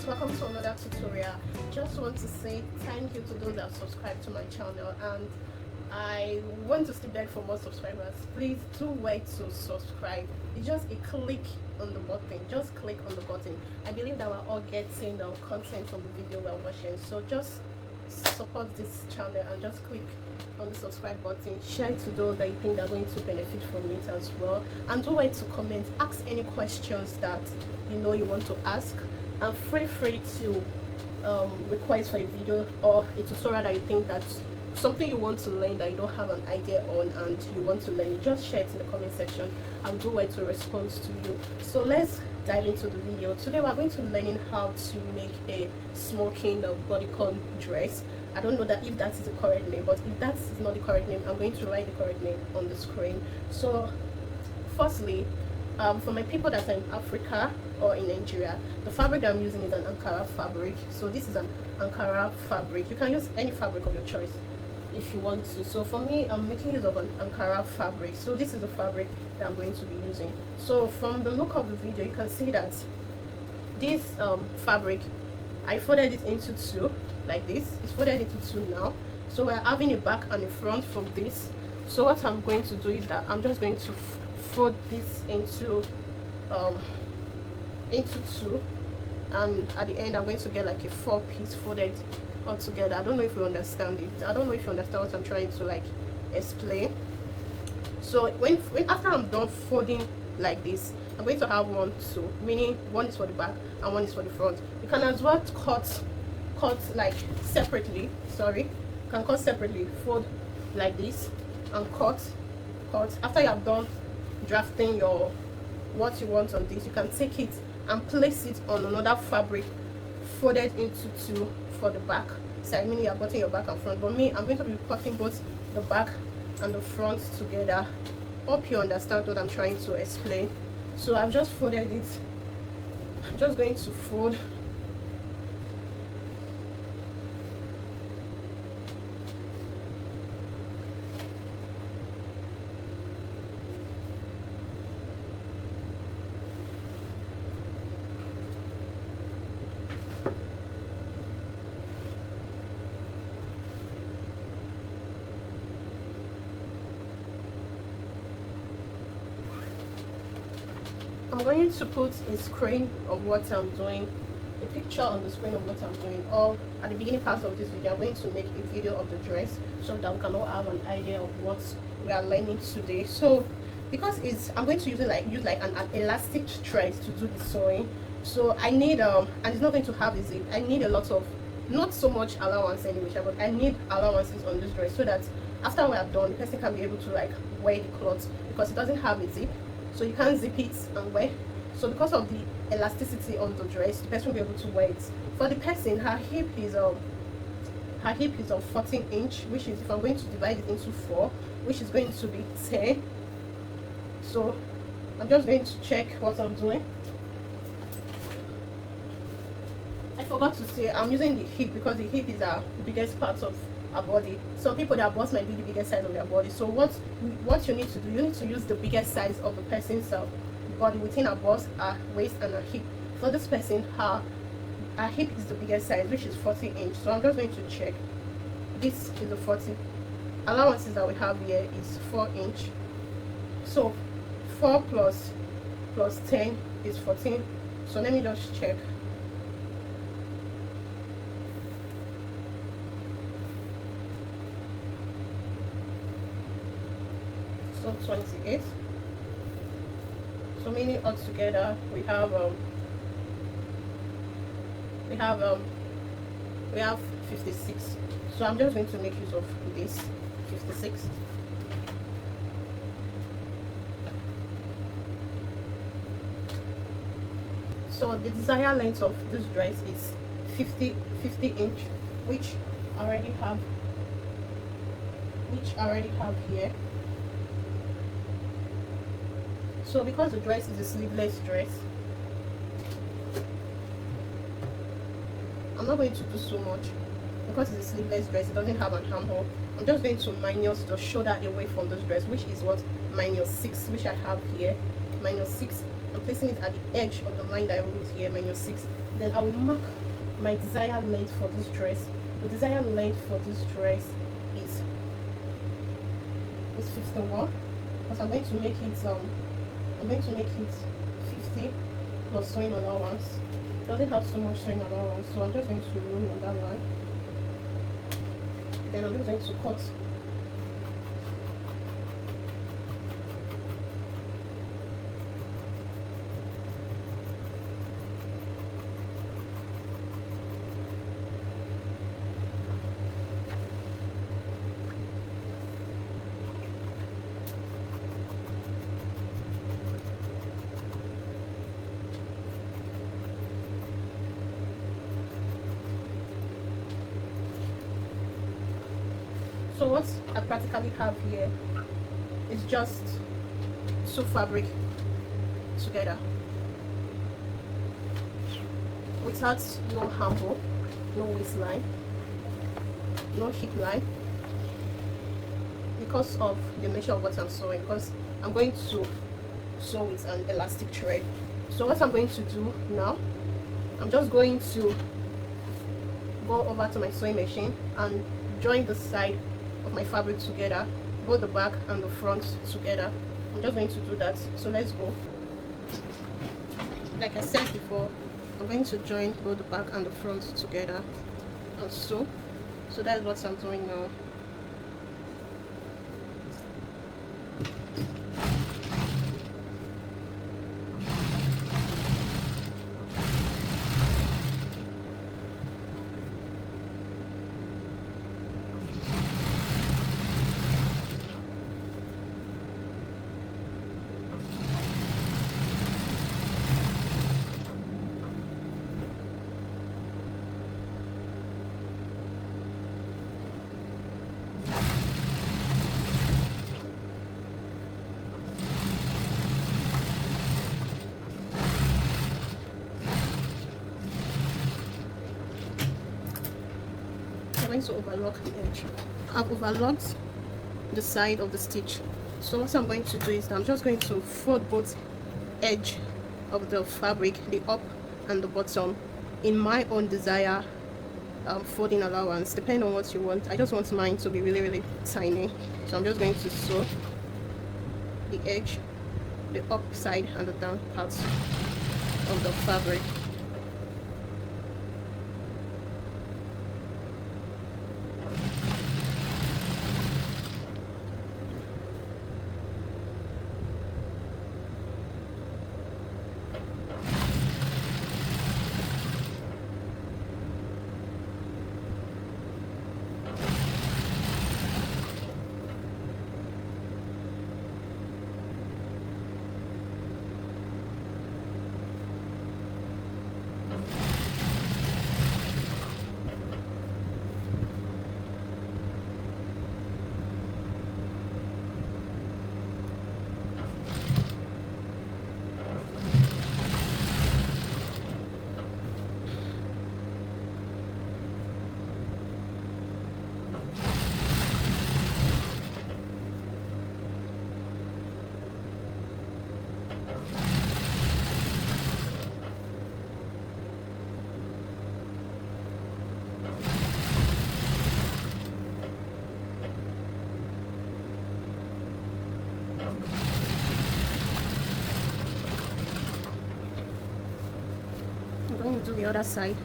guys, welcome to another tutorial. Just want to say thank you to those that have subscribed to my channel, and I want to still beg for more subscribers. Please do wait to subscribe. It's just a click on the button. Just click on the button. I believe that we're all getting the content from the video we're watching, so just support this channel and just click on the subscribe button. Share it to those that you think are going to benefit from it as well, and do wait to comment. Ask any questions that you know you want to ask, and feel free to request for a video or a tutorial that you think that's something you want to learn that you don't have an idea on and you want to learn. Just share it in the comment section and do wait to respond to you. So let's dive into the video. Today we're going to learning how to make a smoking bodycon dress. I don't know that if that is the correct name, but if that is not the correct name, I'm going to write the correct name on the screen. So firstly, for my people that are in Africa or in Nigeria, the fabric I'm using is an Ankara fabric. So this is an Ankara fabric. You can use any fabric of your choice if you want to. So for me, I'm making use of an Ankara fabric. So this is the fabric that I'm going to be using. So from the look of the video, you can see that this fabric, I folded it into two like this. It's folded into two now. So we're having a back and a front from this. So what I'm going to do is that I'm just going to fold this into two, and at the end I'm going to get like a 4-piece folded all together. I don't know if you understand it. I don't know if you understand what I'm trying to like explain. So when after I'm done folding like this, I'm going to have 1, 2, meaning one is for the back and one is for the front. You can as well cut like separately. Sorry, you can cut separately, fold like this and cut. After you have done drafting your what you want on this, you can take it and place it on another fabric folded into two for the back side, meaning you're cutting your back and front. But me, I'm going to be cutting both the back and the front together. Hope you understand what I'm trying to explain. So I've just folded it. I'm just going to fold I'm going to put a screen of what I'm doing, a picture on the screen of what I'm doing, or at the beginning part of this video I'm going to make a video of the dress so that we can all have an idea of what we are learning today. So because I'm going to use an elastic thread to do the sewing, so I need and it's not going to have a zip. I need a lot of, not so much allowance anyway, but I need allowances on this dress so that after we are done, the person can be able to like wear the cloth, because it doesn't have a zip. So you can't zip it and wear. So because of the elasticity on the dress, the person will be able to wear it. For the person, her hip is 14 inch, which is, if I'm going to divide it into 4, which is going to be 10. So I'm just going to check what I'm doing. I forgot to say I'm using the hip because the hip is the biggest part of our body. Some people, their bust might be the biggest size of their body. So what you need to do, you need to use the biggest size of the person's body within her bust, her waist, and her hip. For this person, her hip is the biggest size, which is 40 inch. So I'm just going to check. This is the 40 allowances that we have here is 4 inch. So 4 plus 10 is 14. So let me just check. So 28. So meaning altogether we have 56. So I'm just going to make use of this 56. So the desired length of this dress is 50 inch, which I already have here. So because the dress is a sleeveless dress, I'm not going to do so much. Because it's a sleeveless dress, it doesn't have an armhole. I'm just going to minus the shoulder away from this dress, which is what, -6, which I have here. -6. I'm placing it at the edge of the line that I wrote here, -6. Then I will mark my desired length for this dress. The desired length for this dress is 51, because I'm going to make it 50 plus sewing allowance. It doesn't have so much sewing allowance, so I'm just going to roll on that line. Then I'm just going to cut. So what I practically have here is just two fabric together without no handle, no waistline, no hip line, because of the nature of what I'm sewing, because I'm going to sew with an elastic thread. So what I'm going to do now, I'm just going to go over to my sewing machine and join the side of my fabric together, both the back and the front together. I'm just going to do that, so let's go. Like I said before, I'm going to join both the back and the front together and sew. So that's what I'm doing now. Going to overlock the edge. I've overlocked the side of the stitch. So what I'm going to do is I'm just going to fold both edge of the fabric, the up and the bottom, in my own desire folding allowance, depending on what you want. I just want mine to be really tiny, so I'm just going to sew the edge, the up side and the down parts of the fabric. I'm going to do the other side.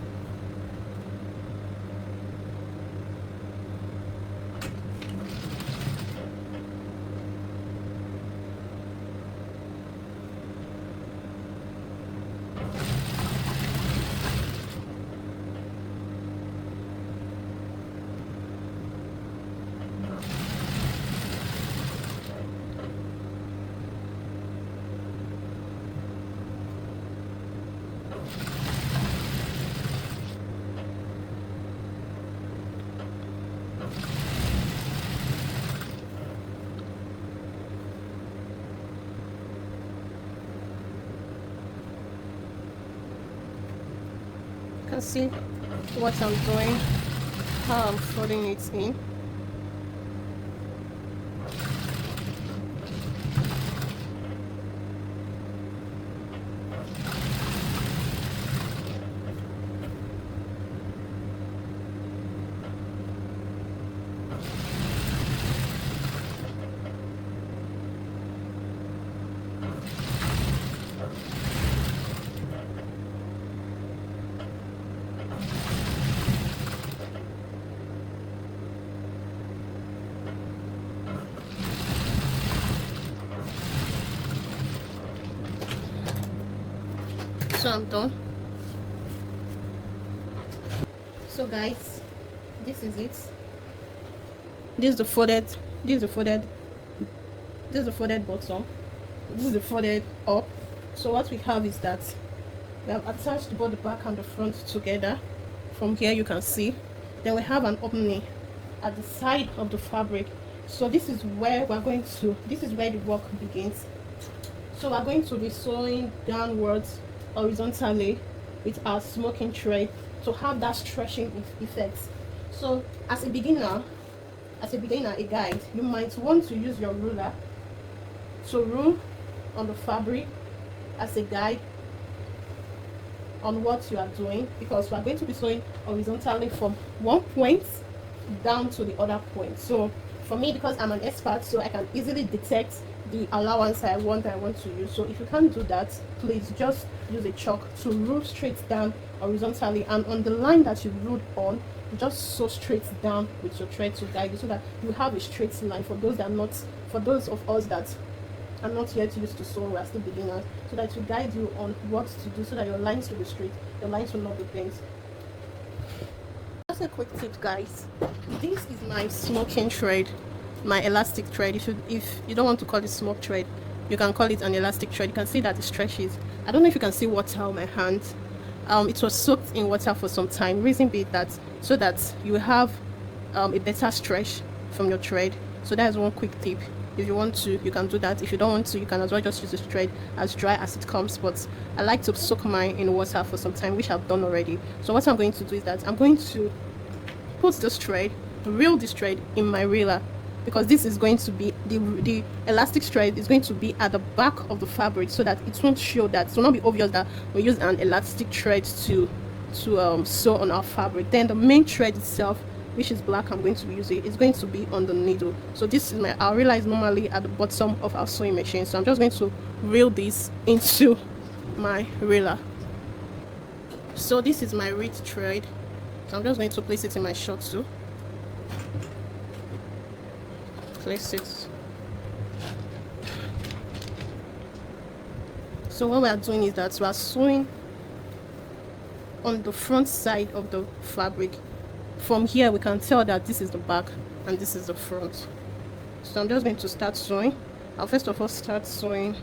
You can see what I'm doing, how I'm folding it in. So I'm done. So guys, this is it. This is the folded, this is the folded, this is the folded bottom, this is the folded up. So what we have is that we have attached both the back and the front together. From here you can see. Then we have an opening at the side of the fabric. So this is where we're going to, this is where the work begins. So we're going to be sewing downwards horizontally with our smoking thread to have that stretching effect. So as a beginner, a guide, you might want to use your ruler to rule on the fabric as a guide on what you are doing, because we are going to be sewing horizontally from one point down to the other point. So for me, because I'm an expert, so I can easily detect the allowance I want to use. So if you can't do that, please just use a chalk to rule straight down horizontally, and on the line that you ruled on, just sew straight down with your thread to guide you, so that you have a straight line. For those of us that are not yet used to sew, we are still beginners, so that to guide you on what to do, so that your lines will be straight, your lines will not be bent. Just a quick tip, guys. This is my smoking thread, my elastic thread. If you don't want to call it smoke thread, you can call it an elastic thread. You can see that it stretches. I don't know if you can see water on my hand. It was soaked in water for some time. Reason being that so that you have a better stretch from your thread. So that is one quick tip. If you want to, you can do that. If you don't want to, you can as well just use the thread as dry as it comes. But I like to soak mine in water for some time, which I've done already. So what I'm going to do is that I'm going to put this thread, reel this thread in my reeler, because this is going to be the elastic thread is going to be at the back of the fabric, so that it won't show that, it will not be obvious that we use an elastic thread to sew on our fabric. Then the main thread itself, which is black, I'm going to be using, is going to be on the needle. So this is our reeler is normally at the bottom of our sewing machine, so I'm just going to reel this into my reeler. So this is my reed thread, so I'm just going to place it in my short too. Place it. So what we are doing is that we are sewing on the front side of the fabric. From here we can tell that this is the back and this is the front. So I'm just going to start sewing. I'll first of all start sewing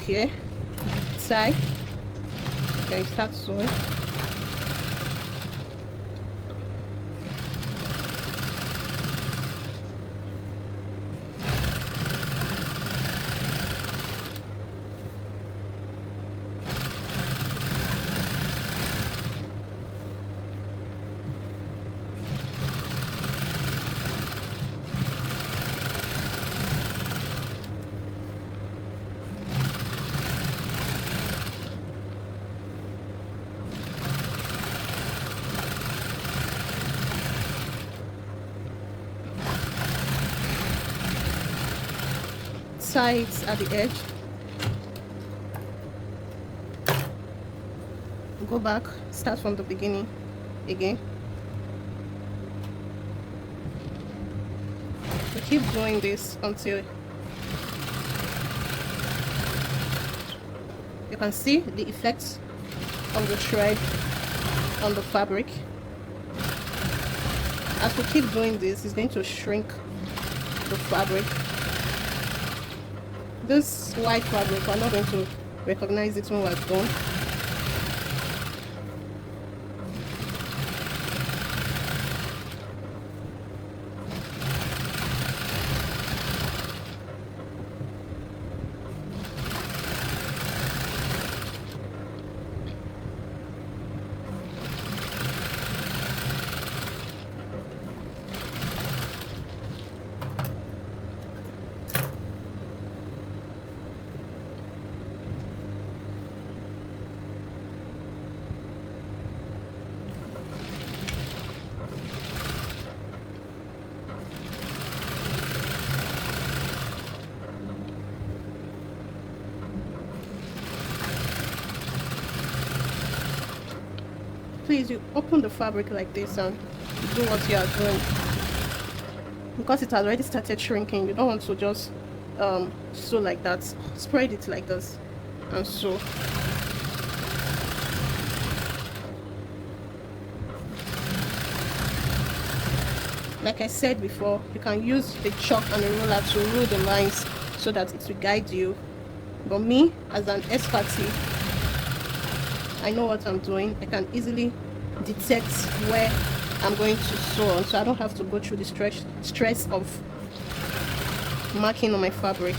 here, side. Okay, start sewing. Sides at the edge, go back, start from the beginning again. We keep doing this until you can see the effects of the thread on the fabric. As we keep doing this, it's going to shrink the fabric. This white fabric, we're not going to recognize it when we're done. Please, you open the fabric like this and do what you are doing, because it has already started shrinking. You don't want to just sew like that. Spread it like this and sew. Like I said before, you can use the chalk and a roller to rule the lines so that it will guide you. But me, as an expert, I know what I'm doing. I can easily detect where I'm going to sew on, so I don't have to go through the stress of marking on my fabric.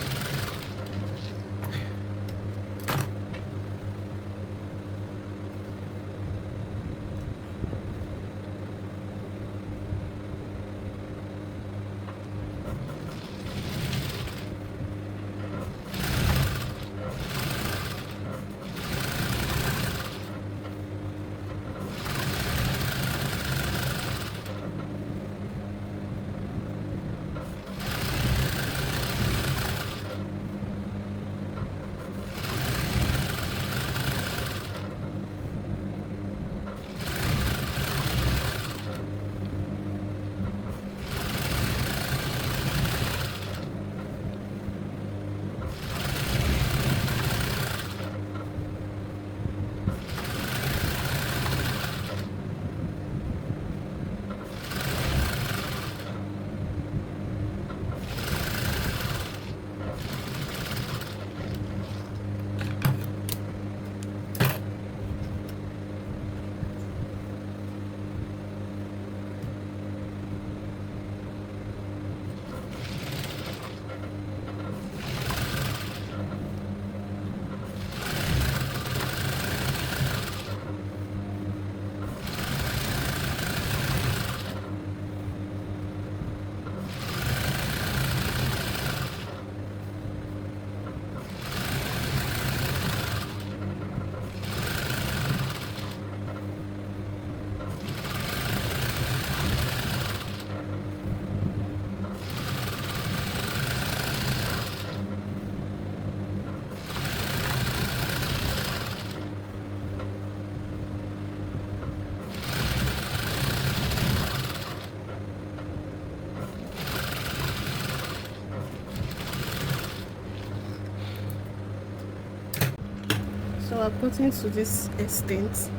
So I've gotten to this extent,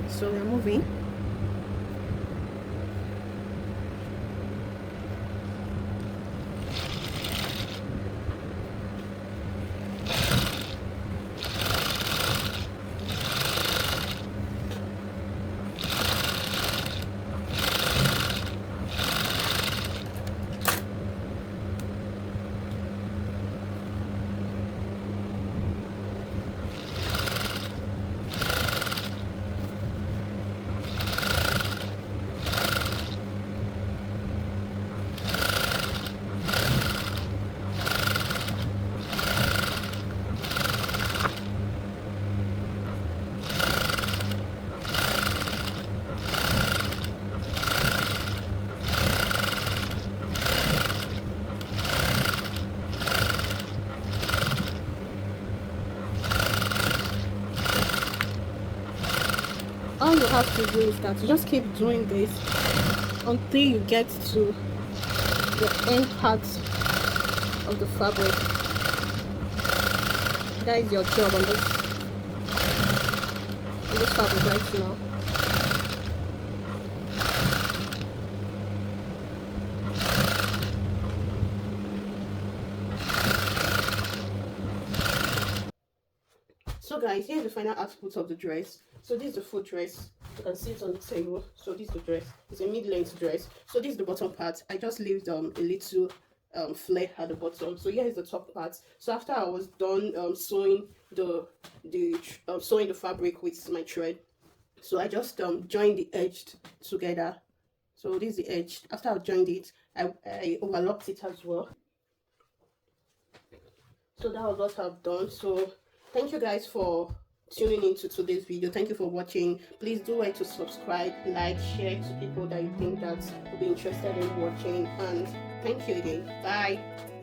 so we're moving. All you have to do is that you just keep doing this until you get to the end part of the fabric. That is your job on this fabric right now. So guys, here's the final output of the dress. So this is the full dress. You can see it on the table. So this is the dress. It's a mid-length dress. So this is the bottom part. I just leave a little flare at the bottom. So here is the top part. So after I was done sewing sewing the fabric with my thread, so I just joined the edge together. So this is the edge. After I joined it, I overlocked it as well. So that was what I've done. So thank you guys for tuning into today's video. Thank you for watching. Please do like to subscribe, like, share to people that you think that will be interested in watching, and thank you again. Bye.